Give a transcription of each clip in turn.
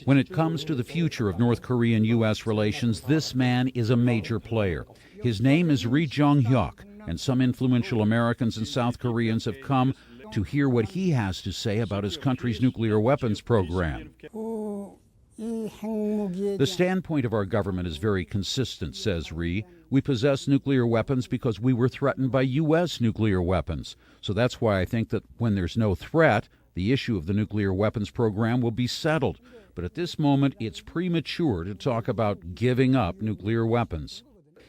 When it comes to the future of North Korean-U.S. relations, this man is a major player. His name is Ri Jong-hyuk, and some influential Americans and South Koreans have come to hear what he has to say about his country's nuclear weapons program. The standpoint of our government is very consistent, says Ri. We possess nuclear weapons because we were threatened by U.S. nuclear weapons. So that's why I think that when there's no threat, the issue of the nuclear weapons program will be settled. But at this moment, it's premature to talk about giving up nuclear weapons.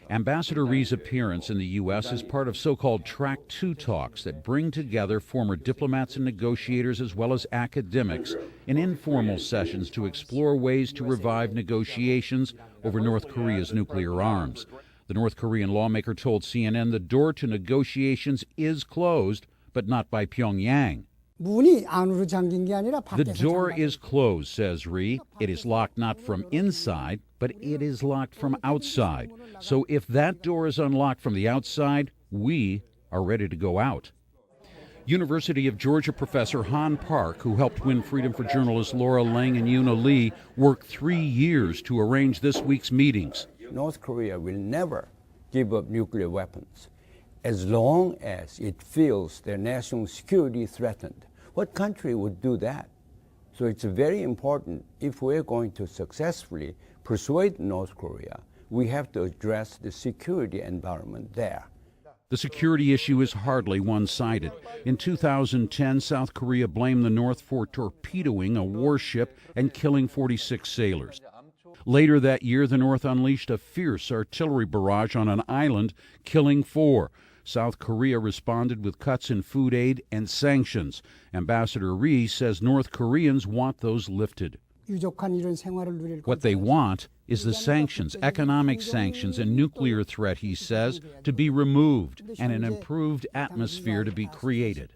Ambassador Ri's appearance in the U.S. is part of so-called Track 2 talks that bring together former diplomats and negotiators as well as academics in informal sessions to explore ways to revive negotiations over North Korea's nuclear arms. The North Korean lawmaker told CNN the door to negotiations is closed, but not by Pyongyang. The door is closed, says Ri. It is locked not from inside, but it is locked from outside. So if that door is unlocked from the outside, we are ready to go out. University of Georgia professor Han Park, who helped win freedom for journalists Laura Lang and Yuna Lee, worked 3 years to arrange this week's meetings. North Korea will never give up nuclear weapons as long as it feels their national security threatened. What country would do that? So it's very important, if we're going to successfully persuade North Korea, we have to address the security environment there. The security issue is hardly one-sided. In 2010, South Korea blamed the North for torpedoing a warship and killing 46 sailors. Later that year, the North unleashed a fierce artillery barrage on an island, killing 4. South Korea responded with cuts in food aid and sanctions. Ambassador Ri says North Koreans want those lifted. What they want is the sanctions, economic sanctions, and nuclear threat, he says, to be removed and an improved atmosphere to be created.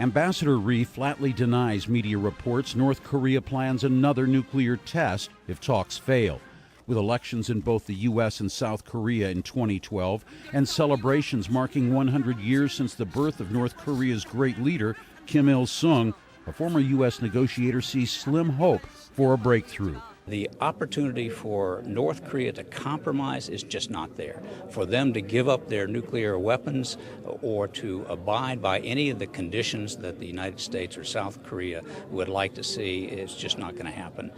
Ambassador Ri flatly denies media reports North Korea plans another nuclear test if talks fail. With elections in both the U.S. and South Korea in 2012 and celebrations marking 100 years since the birth of North Korea's great leader, Kim Il-sung, a former U.S. negotiator sees slim hope for a breakthrough. The opportunity for North Korea to compromise is just not there. For them to give up their nuclear weapons or to abide by any of the conditions that the United States or South Korea would like to see is just not going to happen.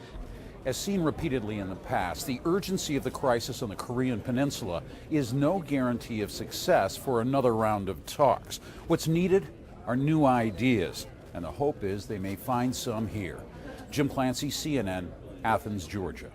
As seen repeatedly in the past, the urgency of the crisis on the Korean Peninsula is no guarantee of success for another round of talks. What's needed are new ideas, and the hope is they may find some here. Jim Clancy, CNN, Athens, Georgia.